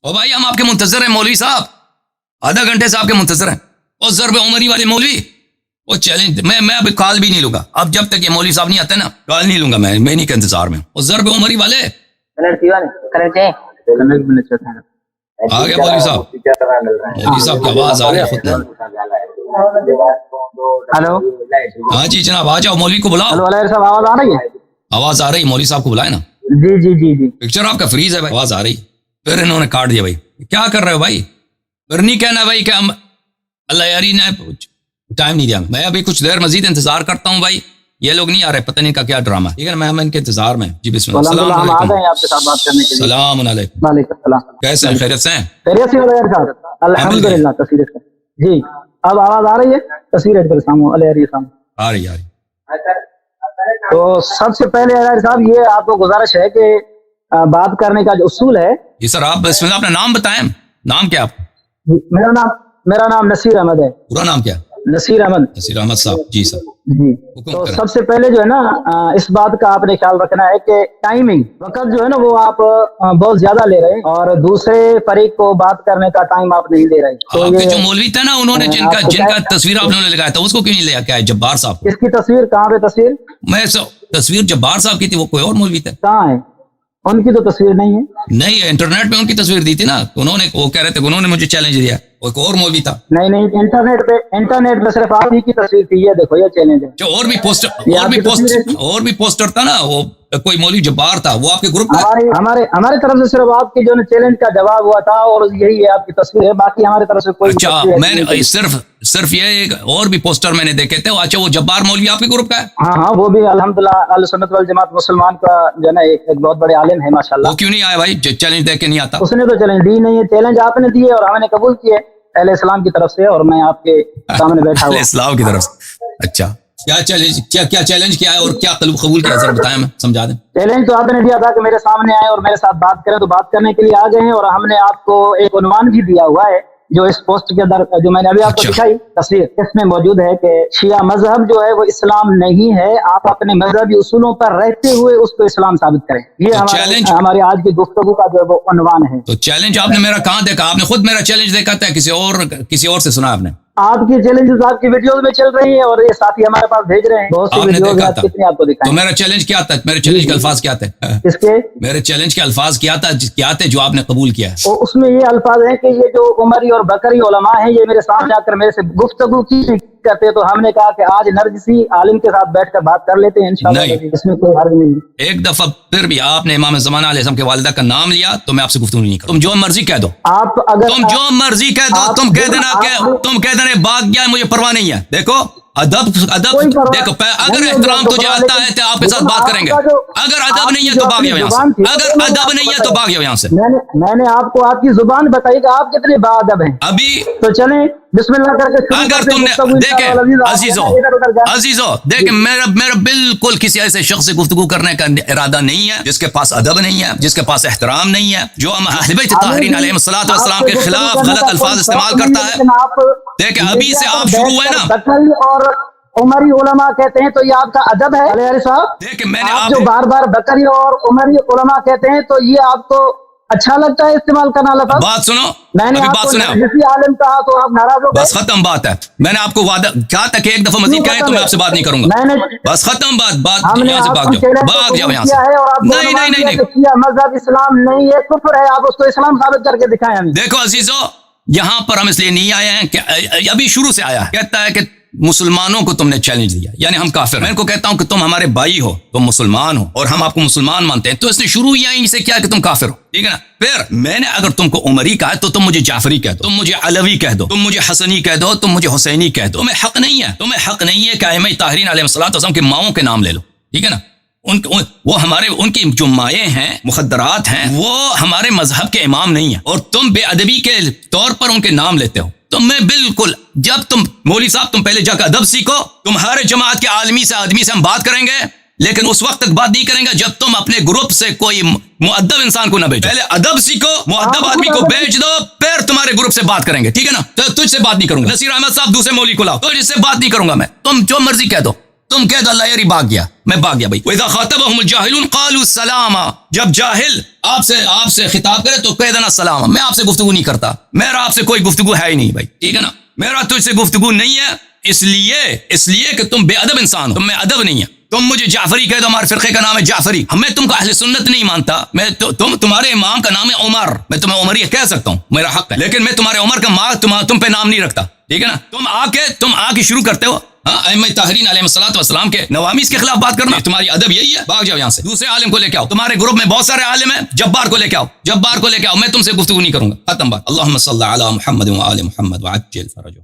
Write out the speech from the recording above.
ओ भाई हम आपके मुंतजर हैं मौलवी साहब, आधा घंटे से आपके मुंतजर हैं। और ज़रब उमरी वाले मौलवी वो चैलेंज मैं अभी कॉल भी नहीं लूंगा। अब जब तक ये मौलवी साहब नहीं आते ना कॉल नहीं लूंगा मैं नहीं के इंतजार में। और ज़रब उमरी वाले आ गया मौलवी साहब की आवाज आ रही है खुद। हेलो हाँ जी जनाब आ जाओ, मौलवी को बुलाओ। हेलो साहब आवाज आ रही है? आवाज आ रही, मौलवी साहब को बुलाए ना। जी जी जी जी पिक्चर आपका फ्रीज है भाई, आवाज आ रही। फिर इन्होंने काट दिया भाई, क्या कर रहे हो भाई? फिर नहीं कहना भाई कि हम अल्लाह यारी ने टाइम नहीं दिया। मैं अभी कुछ देर मजीद इंतजार करता हूँ भाई, ये लोग नहीं आ रहे, पता नहीं का क्या ड्रामा है। ठीक है मैं इनके इंतजार में। जी बिस्मिल्लाह। सलाम अलैकुम। कैसे हैं, खैरियत से हैं? अल्हम्दुलिल्लाह। तस्वीर जी अब आवाज आ रही है? तस्वीर आ रही आ रही। तो सबसे पहले साहब ये आपको गुजारिश है कि बात करने का जो उसूल है। जी सर आप बिस्मिल्लाह अपना नाम बताएं। नाम क्या आप? मेरा नाम नसीर अहमद है। पूरा नाम क्या? नसीर अहमद साहब। जी सर जी। तो सबसे पहले जो है ना इस बात का आपने ख्याल रखना है कि टाइमिंग वक्त जो है ना वो आप बहुत ज्यादा ले रहे हैं और दूसरे फरीक को बात करने का टाइम आप नहीं दे रहे। तो आपके जो मौलवी था ना उन्होंने जिनका तस्वीर आपने लगाया था उसको क्यों नहीं ले आया? जब्बार साहब। इसकी तस्वीर कहाँ पे? तस्वीर जब्बार साहब की थी, वो कोई और मौलवी था। कहाँ है? उनकी तो तस्वीर नहीं है। नहीं इंटरनेट पे उनकी तस्वीर दी थी ना, उन्होंने वो कह रहे थे उन्होंने मुझे चैलेंज दिया, वो एक और मौलवी था। नहीं इंटरनेट पे सिर्फ आप ही की तस्वीर थी। ये देखो ये चैलेंज है। जो और भी पोस्टर था ना, वो कोई मौलवी जब्बार था, वो आपके ग्रुप का। हमारे तरफ से सिर्फ आपके जो चैलेंज का जवाब हुआ था और यही है आपकी तस्वीर है, बाकी हमारे तरफ से कोई। अच्छा मैंने सिर्फ ये एक और भी पोस्टर मैंने देखे थे। अच्छा वो जब्बार मौलवी आपके ग्रुप का है? हाँ वो भी अल्हम्दुलिल्लाह अहले सुन्नत वल जमात मुसलमान का जो है एक बहुत बड़े आलिम है माशाल्लाह। वो क्यों नहीं आया भाई? चैलेंज दे के नहीं आता? उसने तो चैलेंज दी नहीं है, चैलेंज आपने दिए और हमने कबूल किए अहले इस्लाम की तरफ से, और मैं आपके सामने बैठा हूँ इस्लाम की तरफ से। अच्छा क्या चैलेंज किया है और क्या कबूल किया, जरा बताएं, मैं समझा दें। चैलेंज तो आपने दिया था कि मेरे सामने आए और मेरे साथ बात करें, तो बात करने के लिए आ गए हैं और हमने आपको एक उन्वान भी दिया हुआ है जो इस पोस्ट के अंदर जो मैंने अभी आपको दिखाई तस्वीर, इसमें मौजूद है कि शिया मजहब जो है वो इस्लाम नहीं है, आप अपने मजहबी उसूलों पर रहते हुए उसको इस्लाम साबित करें। ये हमारी आज की गुफ्तगू का जो है वो उन्वान है। तो चैलेंज आपने मेरा कहाँ देखा? आपने खुद मेरा चैलेंज देखा था? किसी और से सुना आपने? आपकी चैलेंजेस आपकी वीडियोस में चल रही हैं और ये साथी हमारे पास भेज रहे हैं बहुत सी वीडियोस। कितने आपको दिखाएं? तो मेरा चैलेंज क्या था? मेरे चैलेंज के अल्फाज क्या थे? किसके? मेरे चैलेंज के अल्फाज क्या थे जो आपने कबूल किया है? उसमें ये अल्फाज हैं कि ये जो उमरी और बकरी उलमा हैं ये मेरे सामने आकर मेरे से गुफ्तगू की करते, तो हमने कहा कि आज नरजिसी आलिम के साथ बैठकर बात कर लेते हैं इंशाअल्लाह। इसमें कोई हर्ज नहीं। एक दफा फिर भी आपने इमाम ज़माना अलैहिस्सलाम के वालिदा का नाम लिया तो मैं आपसे गुफ्तगू नहीं करूं। तुम जो मर्जी कह दो, आप अगर तुम जो मर्जी कह दो, तुम कह देना भाग गया, मुझे परवाह नहीं है। देखो अदब देखो, अगर एहतराम तुझे आता है तो आपके साथ बात करेंगे, अगर अदब नहीं है तो भाग जाओ यहाँ से, अगर अदब नहीं है तो भाग जाओ यहाँ से। मैंने आपको आपकी जुबान बताई कि आप कितने बाअदब हैं। अभी तो चलें बिस्मिल्लाह करके। अगर तुमने देखे अजीजो देखे मेरा बिल्कुल किसी ऐसे शख्स से गुफ्तगू करने का इरादा नहीं है जिसके पास अदब नहीं है, जिसके पास एहतराम नहीं है, जो अहले बैत ताहिरीन अलैहिस्सलातु वस्सलाम के खिलाफ गलत अल्फाज इस्तेमाल करता है। देखे अभी से आप शुरू हुए ना और उमरी उलमा कहते हैं तो ये आपका अदब है साहब। देखिए मैंने आप जो बार बार बकरी और उमरी उलमा कहते हैं तो ये आपको अच्छा लगता है इस्तेमाल करना? लफज बात सुनो, मैंने बात सुनो, आलिम कहा तो आप नाराज हो गए। बस खत्म बात है। मैंने आपको वादा कहा था कि एक दफा मजीद कहें तो मैं आपसे बात नहीं करूंगा। बस खत्म बात यहाँ से भाग जाओ यहाँ से। नहीं मजहब इस्लाम नहीं है, कुफ्र है, आप उसको इस्लाम साबित करके दिखाएं हमें। देखो अजीजो यहाँ पर हम इसलिए नहीं आए हैं कि अभी शुरू से आया है, कहता है कि मुसलमानों को तुमने चैलेंज दिया यानी हम काफिर हैं। मैं इनको कहता हूं कि तुम हमारे भाई हो, तुम मुसलमान हो और हम आपको मुसलमान मानते हैं, तो इसने शुरू यहीं से किया कि तुम काफिर हो। ठीक है ना? फिर मैंने अगर तुमको उमरी कहा तो तुम मुझे जाफरी कह दो, तुम मुझे अलवी कह दो, तुम मुझे हसनी कह दो, तुम मुझे हुसैनी कह दो। तुम्हें हक नहीं है कि अइम्मा ताहिरीन अलैहिस्सलाम के माओं के नाम ले लो। ठीक है ना? वो हमारे उनकी जो माएँ हैं मुखद्दरात हैं वो हमारे मजहब के इमाम नहीं है और तुम बेअदबी के तौर पर उनके नाम लेते हो। तो मैं बिल्कुल जब तुम मौलवी साहब तुम पहले जाकर अदब सीखो, तुम्हारे जमात के आदमी से हम बात करेंगे, लेकिन उस वक्त तक बात नहीं करेंगे जब तुम अपने ग्रुप से कोई मुअद्दब इंसान को ना भेजो। पहले अदब सीखो, मुअद्दब आदमी को भेज दो, फिर तुम्हारे ग्रुप से बात करेंगे। ठीक है ना? तो तुझसे बात नहीं करूंगा। नसीर अहमद साहब दूसरे मौलवी को लाओ, तो जिससे बात नहीं करूंगा मैं। तुम जो मर्जी कह दो, تم کہہ دو اللہ یاری بھاگ گیا، میں بھاگ گیا بھائی. وَإِذَا خَاطَبَهُمُ الْجَاهِلُونَ قَالُوا سَلَامًا، جب جاہل آپ سے خطاب کرے تو کہہ دینا سلام، میں آپ سے گفتگو نہیں کرتا، میرا آپ سے کوئی گفتگو ہے ہی نہیں بھائی، ٹھیک ہے نا، میرا تجھ سے گفتگو نہیں ہے، اس لیے کہ تم بے ادب انسان ہو، تم میں ادب نہیں ہے. تم مجھے جعفری کہہ دو، ہمارے فرقے کا نام ہے جعفری، میں تم کو اہل سنت نہیں مانتا، میں تمہارے امام کا نام ہے عمر، میں تمہیں عمر یہ کہہ سکتا ہوں، میرا حق ہے، لیکن میں تمہارے عمر کا تم پہ نام نہیں رکھتا، ٹھیک ہے نا. تم آ کے شروع کرتے ہو ائمہ طاہرین علیہ الصلوۃ والسلام کے نوامیس کے خلاف بات کرنا، تمہاری ادب یہی ہے؟ بھاگ جاؤ یہاں سے، دوسرے عالم کو لے کے آؤ، تمہارے گروپ میں بہت سارے عالم ہیں، جبار کو لے کے آؤ، میں تم سے گفتگو نہیں کروں گا، ختم بات. اللہم صلی علی محمد وآل محمد وعجل فرجہ.